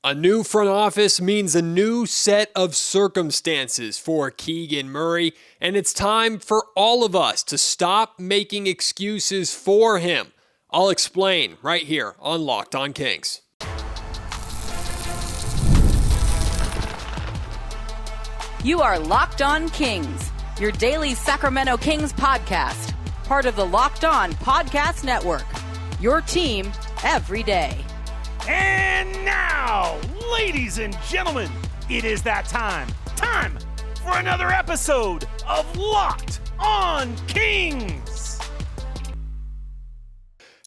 A new front office means a new set of circumstances for Keegan Murray, and it's time for all of us to stop making excuses for him. I'll explain right here on Locked On Kings. You are Locked On Kings, your daily Sacramento Kings podcast, part of the Locked On Podcast Network, your team every day. And now, ladies and gentlemen, it is that time for another episode of Locked On Kings.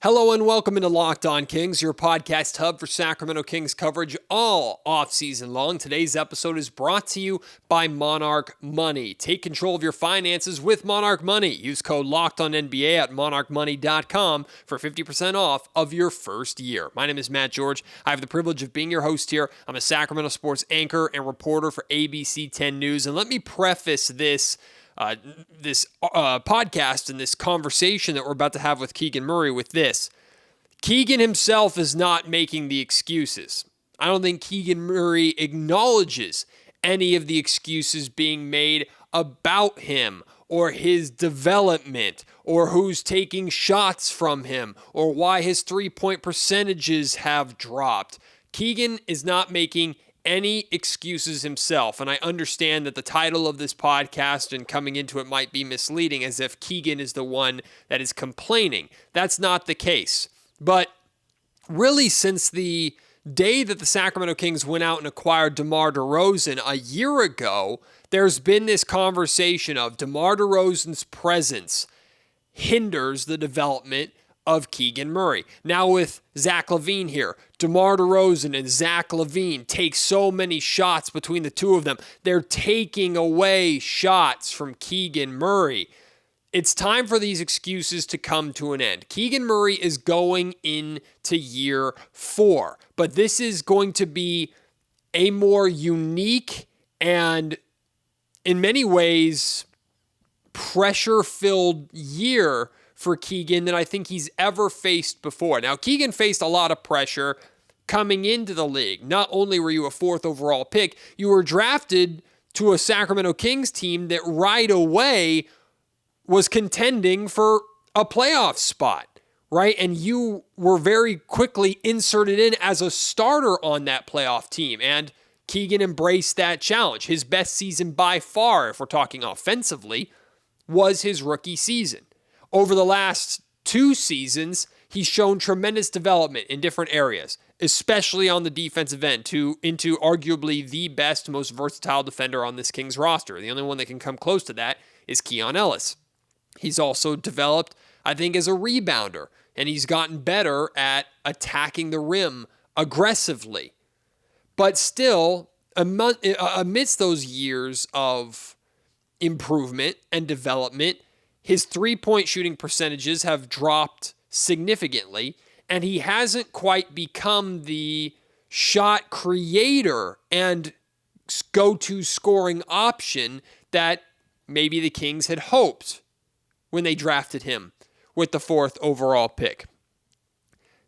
Hello and welcome into Locked On Kings, your podcast hub for Sacramento Kings coverage all offseason long. Today's episode is brought to you by Monarch Money. Take control of your finances with Monarch Money. Use code LOCKEDONNBA at monarchmoney.com for 50% off of your first year. My name is Matt George. I have the privilege of being your host here. I'm a Sacramento sports anchor and reporter for ABC 10 News. And let me preface this podcast and this conversation that we're about to have with Keegan Murray with this. Keegan himself is not making the excuses. I don't think Keegan Murray acknowledges any of the excuses being made about him or his development or who's taking shots from him or why his three-point percentages have dropped. Keegan is not making any excuses himself. And I understand that the title of this podcast and coming into it might be misleading as if Keegan is the one that is complaining. That's not the case. But really, since the day that the Sacramento Kings went out and acquired DeMar DeRozan a year ago, there's been this conversation of DeMar DeRozan's presence hinders the development of Keegan Murray. Now with Zach LaVine here, DeMar DeRozan and Zach LaVine take so many shots between the two of them. They're taking away shots from Keegan Murray. It's time for these excuses to come to an end. Keegan Murray is going into year 4, but this is going to be a more unique and in many ways pressure-filled year for Keegan than I think he's ever faced before. Now, Keegan faced a lot of pressure coming into the league. Not only were you a 4th overall pick, you were drafted to a Sacramento Kings team that right away was contending for a playoff spot, right? And you were very quickly inserted in as a starter on that playoff team. And Keegan embraced that challenge. His best season by far, if we're talking offensively, was his rookie season. Over the last 2 seasons, he's shown tremendous development in different areas, especially on the defensive end, into arguably the best, most versatile defender on this Kings roster. The only one that can come close to that is Keon Ellis. He's also developed, I think, as a rebounder, and he's gotten better at attacking the rim aggressively. But still, amidst those years of improvement and development, his three-point shooting percentages have dropped significantly, and he hasn't quite become the shot creator and go-to scoring option that maybe the Kings had hoped when they drafted him with the 4th overall pick.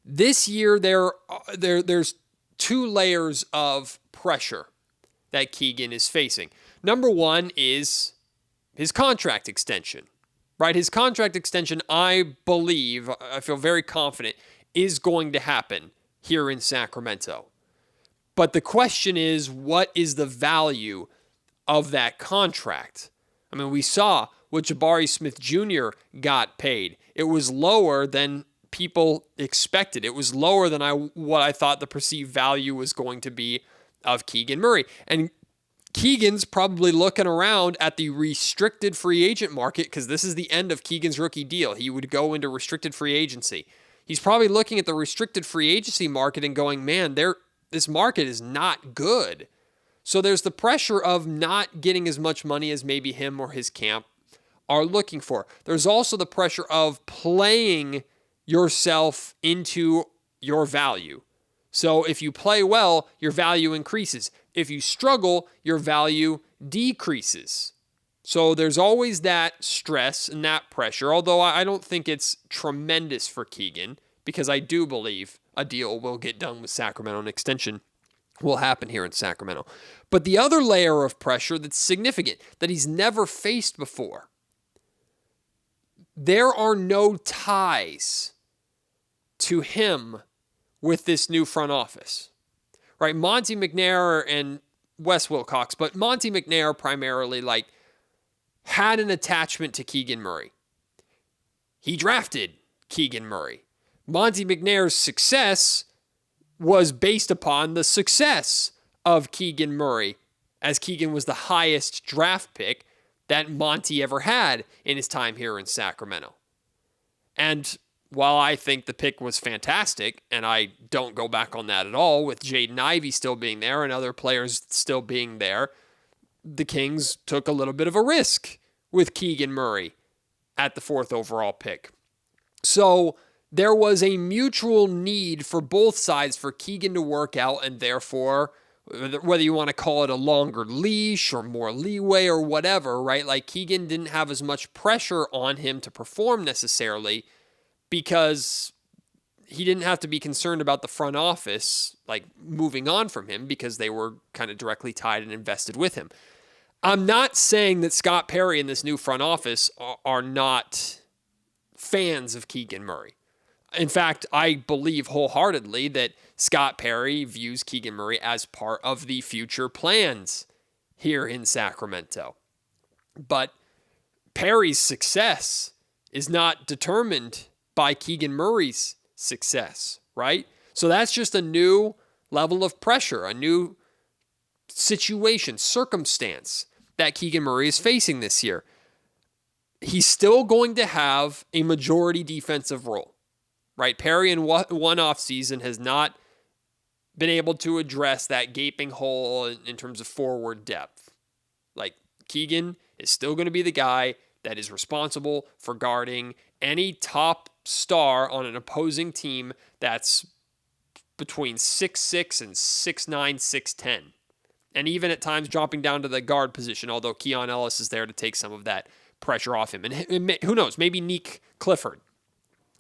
This year, there's 2 layers of pressure that Keegan is facing. Number one is his contract extension. Right, his contract extension, I feel very confident, is going to happen here in Sacramento. But the question is, what is the value of that contract? I mean, we saw what Jabari Smith Jr. got paid. It was lower than people expected. It was lower than what I thought the perceived value was going to be of Keegan Murray. And Keegan's probably looking around at the restricted free agent market because this is the end of Keegan's rookie deal. He would go into restricted free agency. He's probably looking at the restricted free agency market and going, man, this market is not good. So there's the pressure of not getting as much money as maybe him or his camp are looking for. There's also the pressure of playing yourself into your value. So if you play well, your value increases. If you struggle, your value decreases. So there's always that stress and that pressure, although I don't think it's tremendous for Keegan because I do believe a deal will get done with Sacramento, an extension will happen here in Sacramento. But the other layer of pressure that's significant, that he's never faced before, there are no ties to him with this new front office, right? Monte McNair and Wes Wilcox, but Monte McNair primarily had an attachment to Keegan Murray. He drafted Keegan Murray. Monte McNair's success was based upon the success of Keegan Murray, as Keegan was the highest draft pick that Monte ever had in his time here in Sacramento. And while I think the pick was fantastic, and I don't go back on that at all, with Jaden Ivey still being there and other players still being there, the Kings took a little bit of a risk with Keegan Murray at the 4th overall pick. So there was a mutual need for both sides for Keegan to work out, and therefore, whether you want to call it a longer leash or more leeway or whatever, right? Like, Keegan didn't have as much pressure on him to perform necessarily, because he didn't have to be concerned about the front office moving on from him, because they were kind of directly tied and invested with him. I'm not saying that Scott Perry and this new front office are not fans of Keegan Murray. In fact, I believe wholeheartedly that Scott Perry views Keegan Murray as part of the future plans here in Sacramento. But Perry's success is not determined by Keegan Murray's success, right? So that's just a new level of pressure, a new situation, circumstance that Keegan Murray is facing this year. He's still going to have a majority defensive role, right? Perry in one offseason has not been able to address that gaping hole in terms of forward depth. Keegan is still going to be the guy that is responsible for guarding any top star on an opposing team that's between 6'6" and 6'9", 6'10". And even at times dropping down to the guard position, although Keon Ellis is there to take some of that pressure off him. And who knows, maybe Nick Clifford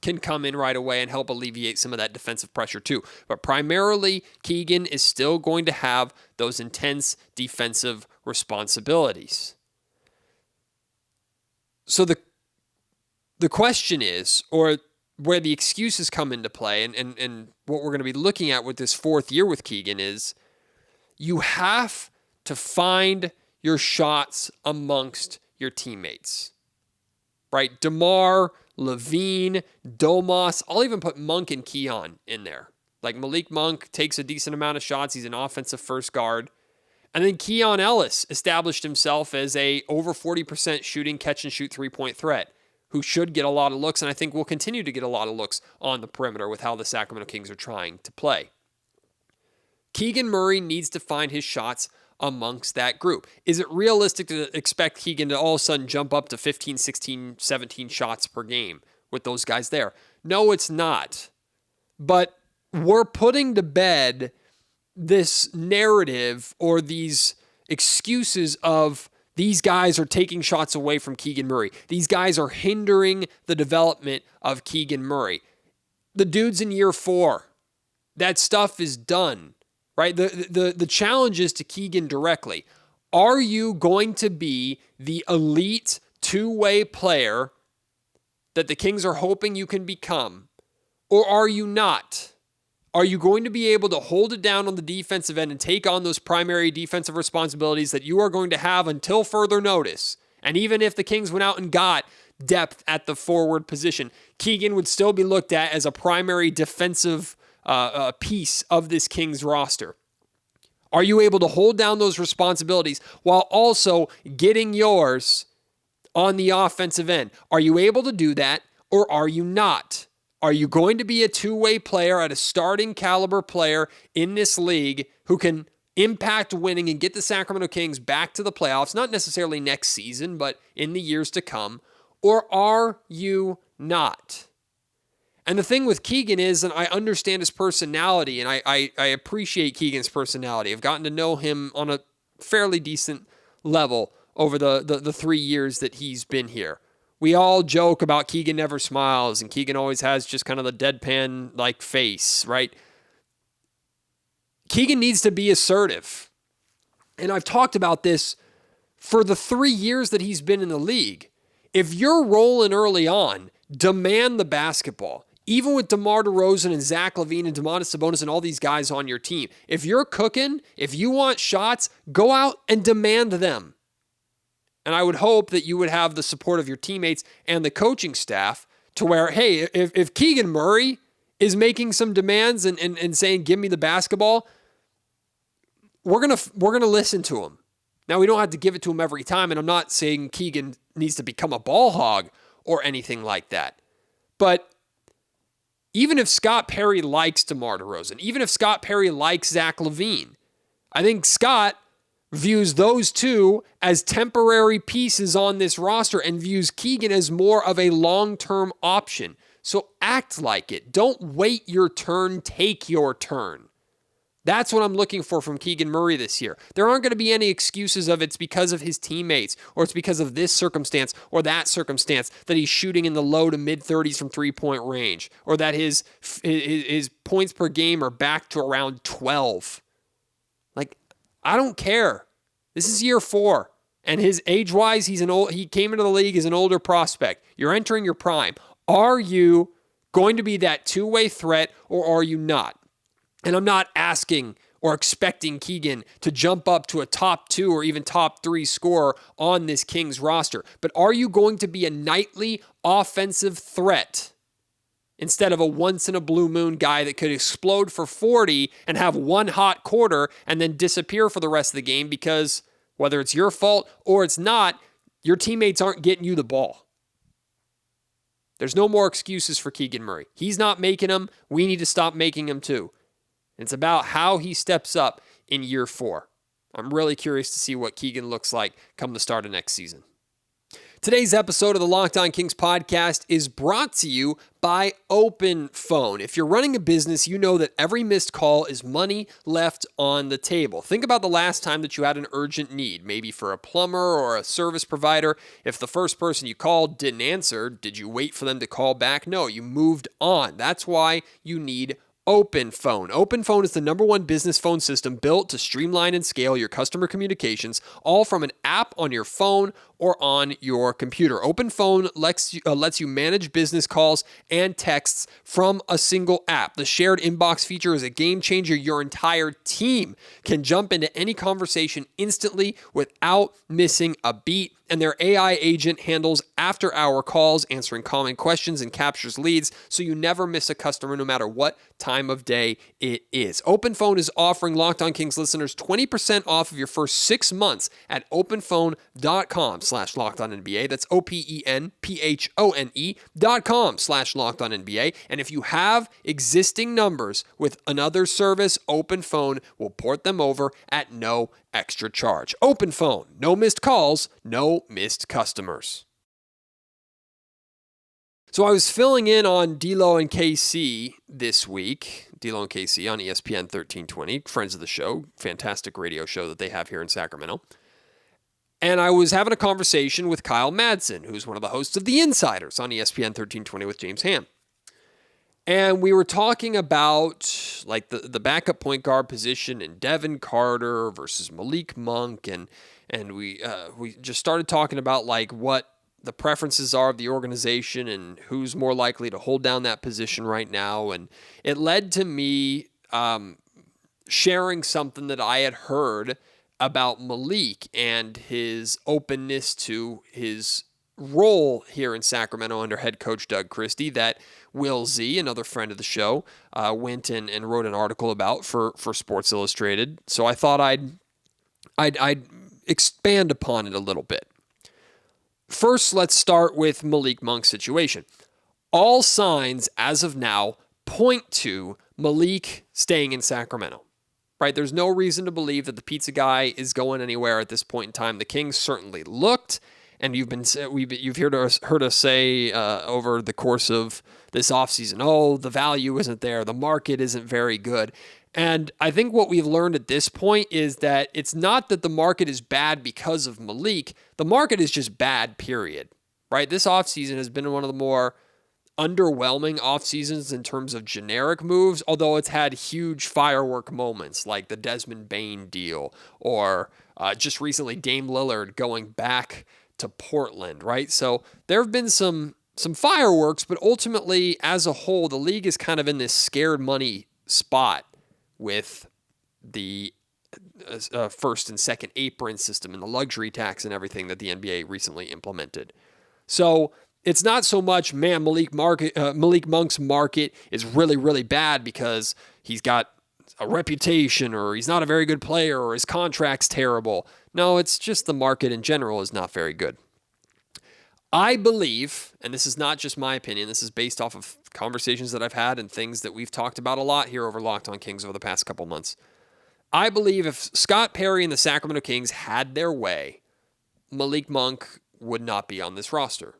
can come in right away and help alleviate some of that defensive pressure too. But primarily, Keegan is still going to have those intense defensive responsibilities. So the question is, or where the excuses come into play, and what we're going to be looking at with this 4th year with Keegan, is you have to find your shots amongst your teammates, right? DeMar, Levine, Domas, I'll even put Monk and Keon in there. Malik Monk takes a decent amount of shots. He's an offensive first guard. And then Keon Ellis established himself as a over 40% shooting, catch and shoot 3-point threat, who should get a lot of looks, and I think will continue to get a lot of looks on the perimeter with how the Sacramento Kings are trying to play. Keegan Murray needs to find his shots amongst that group. Is it realistic to expect Keegan to all of a sudden jump up to 15, 16, 17 shots per game with those guys there? No, it's not. But we're putting to bed this narrative or these excuses of these guys are taking shots away from Keegan Murray. These guys are hindering the development of Keegan Murray. The dude's in year 4. That stuff is done, right? The challenge is to Keegan directly. Are you going to be the elite two-way player that the Kings are hoping you can become, or are you not? Are you going to be able to hold it down on the defensive end and take on those primary defensive responsibilities that you are going to have until further notice? And even if the Kings went out and got depth at the forward position, Keegan would still be looked at as a primary defensive piece of this Kings roster. Are you able to hold down those responsibilities while also getting yours on the offensive end? Are you able to do that, or are you not? Are you going to be a two-way player, at a starting caliber player in this league who can impact winning and get the Sacramento Kings back to the playoffs, not necessarily next season, but in the years to come? Or are you not? And the thing with Keegan is, and I understand his personality, and I appreciate Keegan's personality. I've gotten to know him on a fairly decent level over the 3 years that he's been here. We all joke about Keegan never smiles, and Keegan always has just kind of the deadpan-like face, right? Keegan needs to be assertive. And I've talked about this for the 3 years that he's been in the league. If you're rolling early on, demand the basketball. Even with DeMar DeRozan and Zach LaVine and Domantas Sabonis and all these guys on your team, if you're cooking, if you want shots, go out and demand them. And I would hope that you would have the support of your teammates and the coaching staff to where, hey, if Keegan Murray is making some demands and saying, give me the basketball, we're gonna listen to him. Now, we don't have to give it to him every time, and I'm not saying Keegan needs to become a ball hog or anything like that. But even if Scott Perry likes DeMar DeRozan, even if Scott Perry likes Zach LaVine, I think Scott views those two as temporary pieces on this roster and views Keegan as more of a long-term option. So act like it. Don't wait your turn, take your turn. That's what I'm looking for from Keegan Murray this year. There aren't going to be any excuses of it's because of his teammates or it's because of this circumstance or that circumstance that he's shooting in the low to mid 30s from three-point range or that his points per game are back to around 12. Like, I don't care. This is year 4. And his age-wise, he came into the league as an older prospect. You're entering your prime. Are you going to be that two-way threat or are you not? And I'm not asking or expecting Keegan to jump up to a top 2 or even top 3 scorer on this Kings roster. But are you going to be a nightly offensive threat instead of a once-in-a-blue-moon guy that could explode for 40 and have one hot quarter and then disappear for the rest of the game because whether it's your fault or it's not, your teammates aren't getting you the ball? There's no more excuses for Keegan Murray. He's not making them. We need to stop making them too. It's about how he steps up in year 4. I'm really curious to see what Keegan looks like come the start of next season. Today's episode of the Locked On Kings podcast is brought to you by Open Phone. If you're running a business, you know that every missed call is money left on the table. Think about the last time that you had an urgent need, maybe for a plumber or a service provider. If the first person you called didn't answer, did you wait for them to call back? No, you moved on. That's why you need Open Phone. Open Phone is the #1 business phone system built to streamline and scale your customer communications, all from an app on your phone or on your computer. Open Phone lets you manage business calls and texts from a single app. The shared inbox feature is a game changer. Your entire team can jump into any conversation instantly without missing a beat. And their AI agent handles after-hour calls, answering common questions and captures leads, so you never miss a customer no matter what time of day it is. Open Phone is offering Locked On Kings listeners 20% off of your first 6 months at openphone.com/LockedOnNBA. That's openphone.com/LockedOnNBA. And if you have existing numbers with another service, Open Phone will port them over at no extra charge. Open Phone. No missed calls, no missed customers. So I was filling in on D'Lo and KC this week. D'Lo and KC on ESPN 1320, friends of the show, fantastic radio show that they have here in Sacramento. And I was having a conversation with Kyle Madsen, who's one of the hosts of The Insiders on ESPN 1320 with James Ham. And we were talking about like the backup point guard position and Devin Carter versus Malik Monk. And we just started talking about like what the preferences are of the organization and who's more likely to hold down that position right now. And it led to me sharing something that I had heard about Malik and his openness to his role here in Sacramento under head coach Doug Christie that Will Z, another friend of the show, went and wrote an article about for Sports Illustrated. So I thought I'd expand upon it a little bit. First, let's start with Malik Monk's situation. All signs as of now point to Malik staying in Sacramento. Right? There's no reason to believe that the pizza guy is going anywhere at this point in time. The Kings certainly looked, and you've heard us say over the course of this offseason, oh, the value isn't there, the market isn't very good. And I think what we've learned at this point is that it's not that the market is bad because of Malik. The market is just bad, period. Right? This offseason has been one of the more underwhelming off seasons in terms of generic moves, although it's had huge firework moments like the Desmond Bane deal or just recently Dame Lillard going back to Portland, right? So there have been some fireworks, but ultimately, as a whole, the league is kind of in this scared money spot with the first and second apron system and the luxury tax and everything that the NBA recently implemented. So it's not so much, man, Malik Monk's market is really, really bad because he's got a reputation or he's not a very good player or his contract's terrible. No, it's just the market in general is not very good. I believe, and this is not just my opinion, this is based off of conversations that I've had and things that we've talked about a lot here over Locked On Kings over the past couple months. I believe if Scott Perry and the Sacramento Kings had their way, Malik Monk would not be on this roster.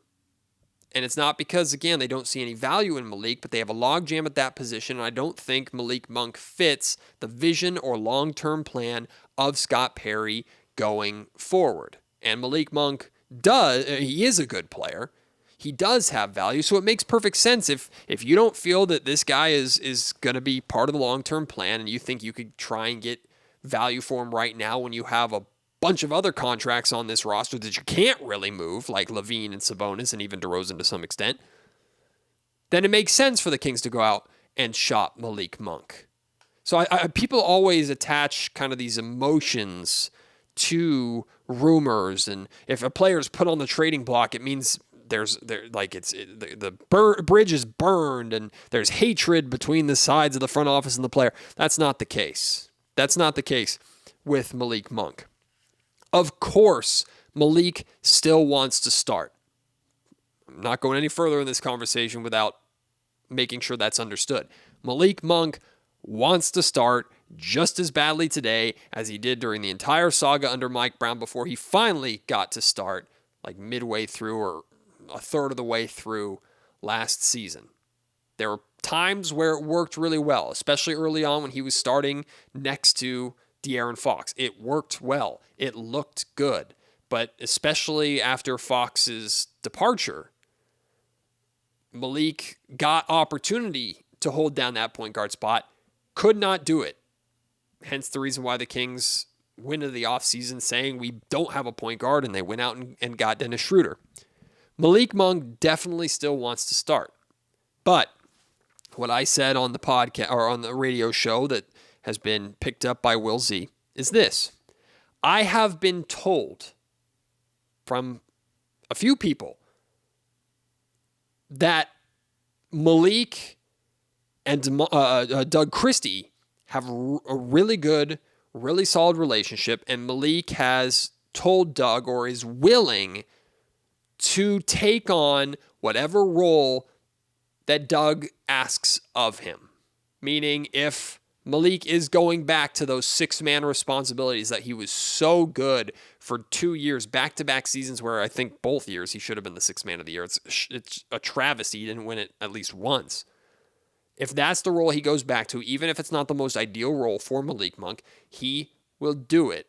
And it's not because, again, they don't see any value in Malik, but they have a logjam at that position, and I don't think Malik Monk fits the vision or long-term plan of Scott Perry going forward. And Malik Monk he is a good player. He does have value, so it makes perfect sense if you don't feel that this guy is going to be part of the long-term plan and you think you could try and get value for him right now when you have a bunch of other contracts on this roster that you can't really move, like LaVine and Sabonis and even DeRozan to some extent, then it makes sense for the Kings to go out and shop Malik Monk. So people always attach kind of these emotions to rumors, and if a player's put on the trading block, it means the bridge is burned and there's hatred between the sides of the front office and the player. That's not the case. That's not the case with Malik Monk. Of course, Malik still wants to start. I'm not going any further in this conversation without making sure that's understood. Malik Monk wants to start just as badly today as he did during the entire saga under Mike Brown before he finally got to start like midway through or a third of the way through last season. There were times where it worked really well, especially early on when he was starting next to De'Aaron Fox. It worked well. It looked good. But especially after Fox's departure, Malik got opportunity to hold down that point guard spot, could not do it. Hence the reason why the Kings went into the offseason saying we don't have a point guard, and they went out and got Dennis Schroeder. Malik Monk definitely still wants to start. But what I said on the podcast or on the radio show that has been picked up by Will Z is this. I have been told from a few people that Malik and Doug Christie have a really good, really solid relationship, and Malik has told Doug or is willing to take on whatever role that Doug asks of him. Meaning if Malik is going back to those six-man responsibilities that he was so good for 2 years, back-to-back seasons where I think both years he should have been the sixth man of the year. It's a travesty he didn't win it at least once. If that's the role he goes back to, even if it's not the most ideal role for Malik Monk, he will do it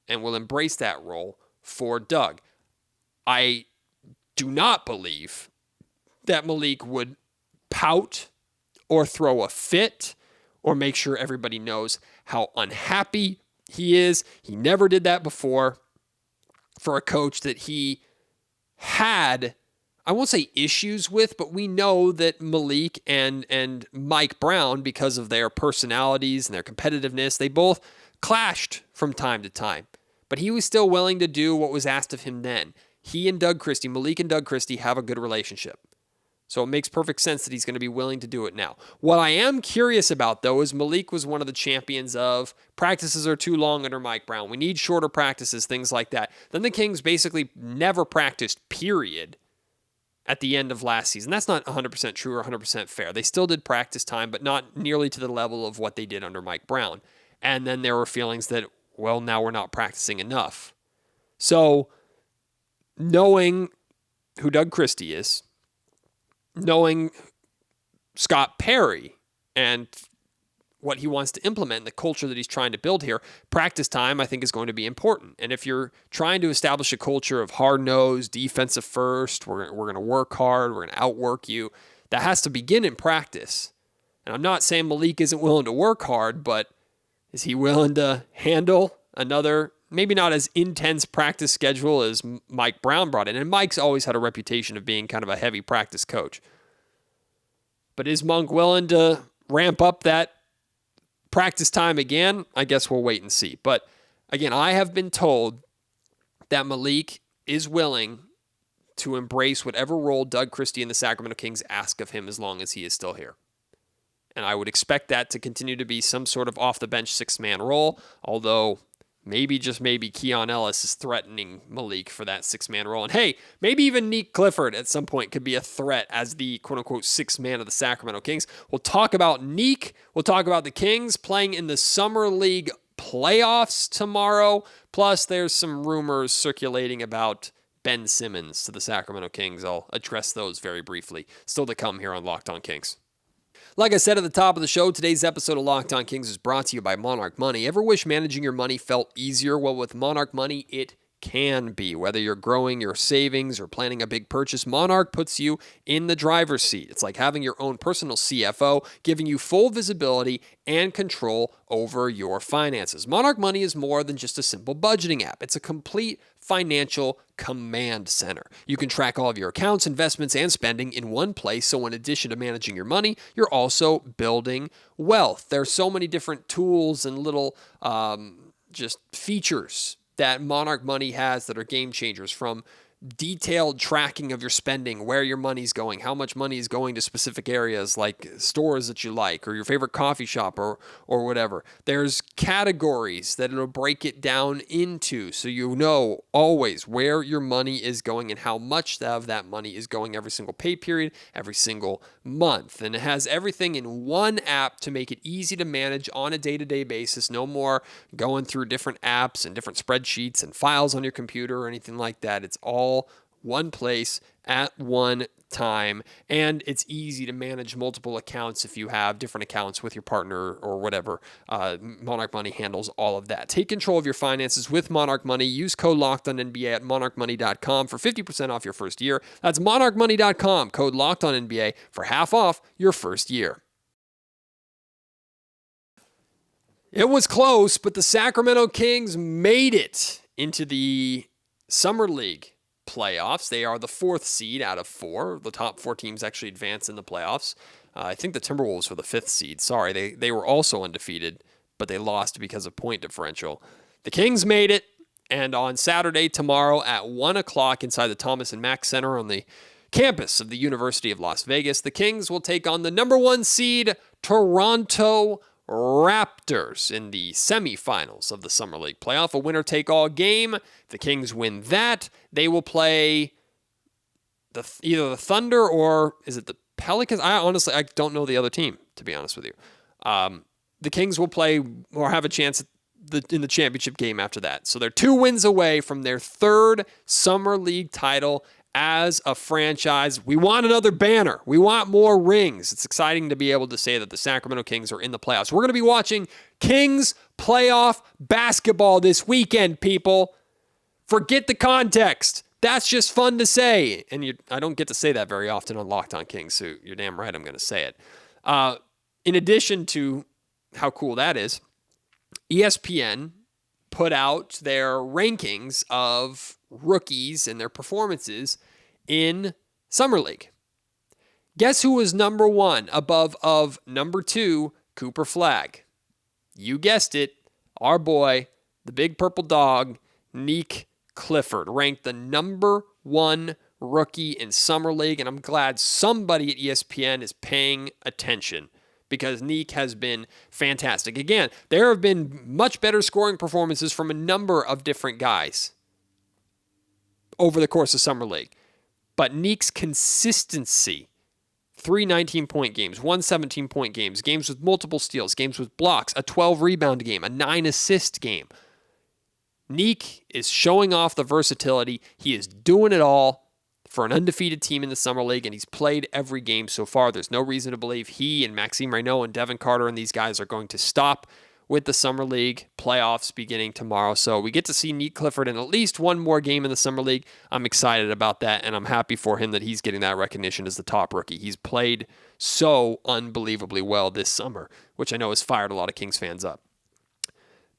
and will embrace that role for Doug. I do not believe that Malik would pout or throw a fit or make sure everybody knows how unhappy he is. He never did that before for a coach that he had, I won't say issues with, but we know that Malik and Mike Brown, because of their personalities and their competitiveness, they both clashed from time to time. But he was still willing to do what was asked of him then. He and Doug Christie, Malik and Doug Christie, have a good relationship. So it makes perfect sense that he's going to be willing to do it now. What I am curious about, though, is Malik was one of the champions of practices are too long under Mike Brown. We need shorter practices, things like that. Then the Kings basically never practiced, period, at the end of last season. That's not 100% true or 100% fair. They still did practice time, but not nearly to the level of what they did under Mike Brown. And then there were feelings that, well, now we're not practicing enough. So knowing who Doug Christie is, knowing Scott Perry and what he wants to implement, the culture that he's trying to build here. Practice time, I think, is going to be important. And if you're trying to establish a culture of hard-nosed, defensive first, we're going to work hard, we're going to outwork you, that has to begin in practice. And I'm not saying Malik isn't willing to work hard, but is he willing to handle another, maybe not as intense practice schedule as Mike Brown brought in? And Mike's always had a reputation of being kind of a heavy practice coach. But is Monk willing to ramp up that practice time again? I guess we'll wait and see. But again, I have been told that Malik is willing to embrace whatever role Doug Christie and the Sacramento Kings ask of him as long as he is still here. And I would expect that to continue to be some sort of off-the-bench six-man role, although maybe, just maybe, Keon Ellis is threatening Malik for that six-man role. And hey, maybe even Nick Clifford at some point could be a threat as the quote-unquote sixth man of the Sacramento Kings. We'll talk about Nick. We'll talk about the Kings playing in the Summer League playoffs tomorrow. Plus, there's some rumors circulating about Ben Simmons to the Sacramento Kings. I'll address those very briefly. Still to come here on Locked On Kings. Like I said at the top of the show, today's episode of Locked On Kings is brought to you by Monarch Money. Ever wish managing your money felt easier? Well, with Monarch Money, it can be. Whether you're growing your savings or planning a big purchase, Monarch puts you in the driver's seat. It's like having your own personal CFO, giving you full visibility and control over your finances. Monarch Money is more than just a simple budgeting app. It's a complete financial command center. You can track all of your accounts, investments, and spending in one place. So in addition to managing your money, you're also building wealth. There's so many different tools and little just features that Monarch Money has that are game changers, from detailed tracking of your spending, where your money's going, how much money is going to specific areas like stores that you like or your favorite coffee shop or whatever. There's categories that it'll break it down into, so you know always where your money is going and how much of that money is going every single pay period, every single month. And it has everything in one app to make it easy to manage on a day-to-day basis. No more going through different apps and different spreadsheets and files on your computer or anything like that. It's all one place at one time, and it's easy to manage multiple accounts if you have different accounts with your partner or whatever. Monarch Money handles all of that. Take control of your finances with Monarch Money. Use code LOCKEDONNBA at monarchmoney.com for 50% off your first year. That's monarchmoney.com, code LOCKEDONNBA for half off your first year. It was close, but the Sacramento Kings made it into the Summer League playoffs. They are the fourth seed out of four. The top four teams actually advance in the playoffs. I think the Timberwolves were the fifth seed. Sorry, they were also undefeated, but they lost because of point differential. The Kings made it, and on Saturday, tomorrow at 1 o'clock inside the Thomas and Mack Center on the campus of the University of Las Vegas, the Kings will take on the number one seed Toronto Raptors in the semifinals of the Summer League playoff. A winner-take-all game. If the Kings win that, they will play either the Thunder or is it the Pelicans? I don't know the other team, to be honest with you. The Kings will play or have a chance in the championship game after that. So they're 2 wins away from their third Summer League title as a franchise. We want another banner. We want more rings. It's exciting to be able to say that the Sacramento Kings are in the playoffs. We're going to be watching Kings playoff basketball this weekend, people. Forget the context. That's just fun to say. And I don't get to say that very often on Locked On Kings, so you're damn right I'm going to say it. In addition to how cool that is, ESPN put out their rankings of rookies and their performances in Summer League. Guess who was number one above of number 2, Cooper Flagg? You guessed it, our boy, the big purple dog, Nick Clifford, ranked the number 1 rookie in Summer League, and I'm glad somebody at ESPN is paying attention, because Nick has been fantastic. Again, there have been much better scoring performances from a number of different guys over the course of Summer League. But Nick's consistency, 3 19-point games, 1 17-point games, games with multiple steals, games with blocks, a 12-rebound game, a 9-assist game. Nick is showing off the versatility. He is doing it all for an undefeated team in the Summer League, and he's played every game so far. There's no reason to believe he and Maxime Reynaud and Devin Carter and these guys are going to stop with the Summer League playoffs beginning tomorrow. So we get to see Neek Clifford in at least one more game in the Summer League. I'm excited about that, and I'm happy for him that he's getting that recognition as the top rookie. He's played so unbelievably well this summer, which I know has fired a lot of Kings fans up.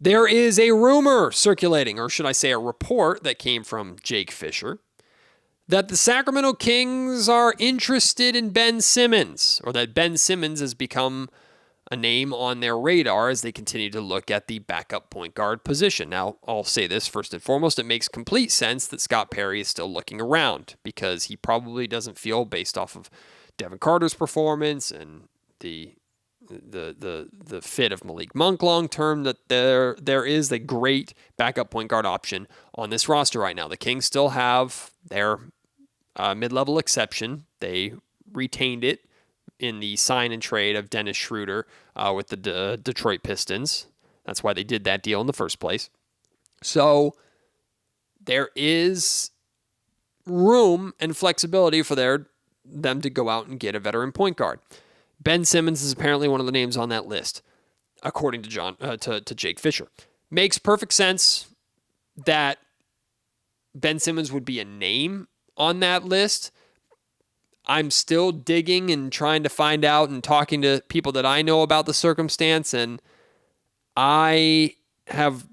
There is a rumor circulating, or should I say a report that came from Jake Fisher, that the Sacramento Kings are interested in Ben Simmons, or that Ben Simmons has become a name on their radar as they continue to look at the backup point guard position. Now, I'll say this first and foremost, it makes complete sense that Scott Perry is still looking around because he probably doesn't feel, based off of Devin Carter's performance and the fit of Malik Monk long term, that there is a great backup point guard option on this roster right now. The Kings still have their mid-level exception. They retained it in the sign and trade of Dennis Schroeder with the Detroit Pistons. That's why they did that deal in the first place. So there is room and flexibility for them to go out and get a veteran point guard. Ben Simmons is apparently one of the names on that list, according to Jake Fisher. Makes perfect sense that Ben Simmons would be a name on that list. I'm still digging and trying to find out and talking to people that I know about the circumstance, and I have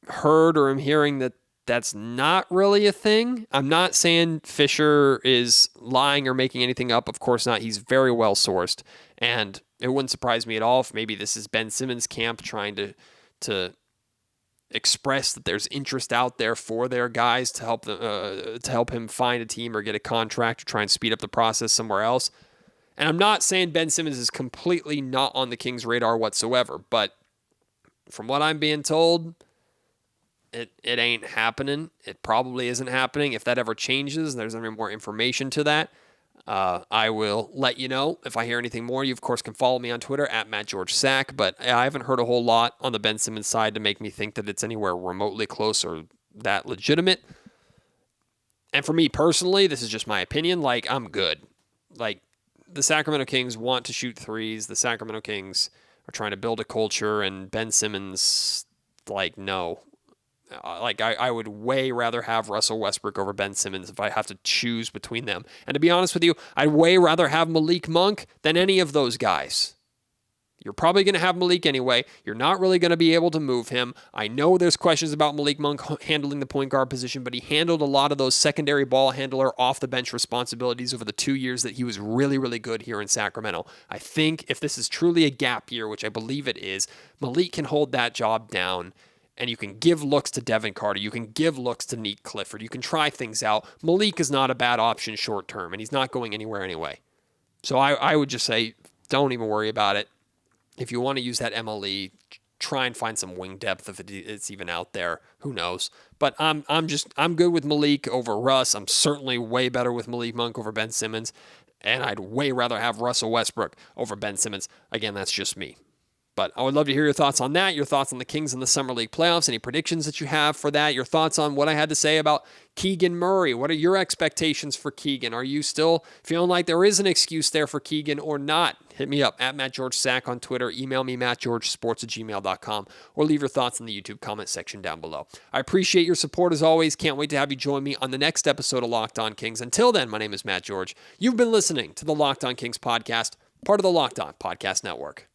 heard or am hearing that that's not really a thing. I'm not saying Fisher is lying or making anything up. Of course not. He's very well sourced, and it wouldn't surprise me at all if maybe this is Ben Simmons' camp trying to express that there's interest out there for their guys to help him find a team or get a contract or try and speed up the process somewhere else. And I'm not saying Ben Simmons is completely not on the Kings' radar whatsoever, but from what I'm being told, it ain't happening. It probably isn't happening. If that ever changes and there's any more information to that, I will let you know. If I hear anything more, you, of course, can follow me on Twitter at MattGeorgeSack, but I haven't heard a whole lot on the Ben Simmons side to make me think that it's anywhere remotely close or that legitimate. And for me personally, this is just my opinion, like, I'm good. Like, the Sacramento Kings want to shoot threes. The Sacramento Kings are trying to build a culture, and Ben Simmons, like, no. Like, I would way rather have Russell Westbrook over Ben Simmons if I have to choose between them. And to be honest with you, I'd way rather have Malik Monk than any of those guys. You're probably going to have Malik anyway. You're not really going to be able to move him. I know there's questions about Malik Monk handling the point guard position, but he handled a lot of those secondary ball handler off-the-bench responsibilities over the 2 years that he was really, really good here in Sacramento. I think if this is truly a gap year, which I believe it is, Malik can hold that job down. And you can give looks to Devin Carter. You can give looks to Neek Clifford. You can try things out. Malik is not a bad option short term, and he's not going anywhere anyway. So I would just say, don't even worry about it. If you want to use that MLE, try and find some wing depth if it's even out there. Who knows? But I'm good with Malik over Russ. I'm certainly way better with Malik Monk over Ben Simmons, and I'd way rather have Russell Westbrook over Ben Simmons. Again, that's just me. But I would love to hear your thoughts on that, your thoughts on the Kings in the Summer League playoffs, any predictions that you have for that, your thoughts on what I had to say about Keegan Murray. What are your expectations for Keegan? Are you still feeling like there is an excuse there for Keegan or not? Hit me up at MattGeorgeSack on Twitter. Email me, mattgeorgesports@gmail.com, or leave your thoughts in the YouTube comment section down below. I appreciate your support as always. Can't wait to have you join me on the next episode of Locked On Kings. Until then, my name is Matt George. You've been listening to the Locked On Kings podcast, part of the Locked On Podcast Network.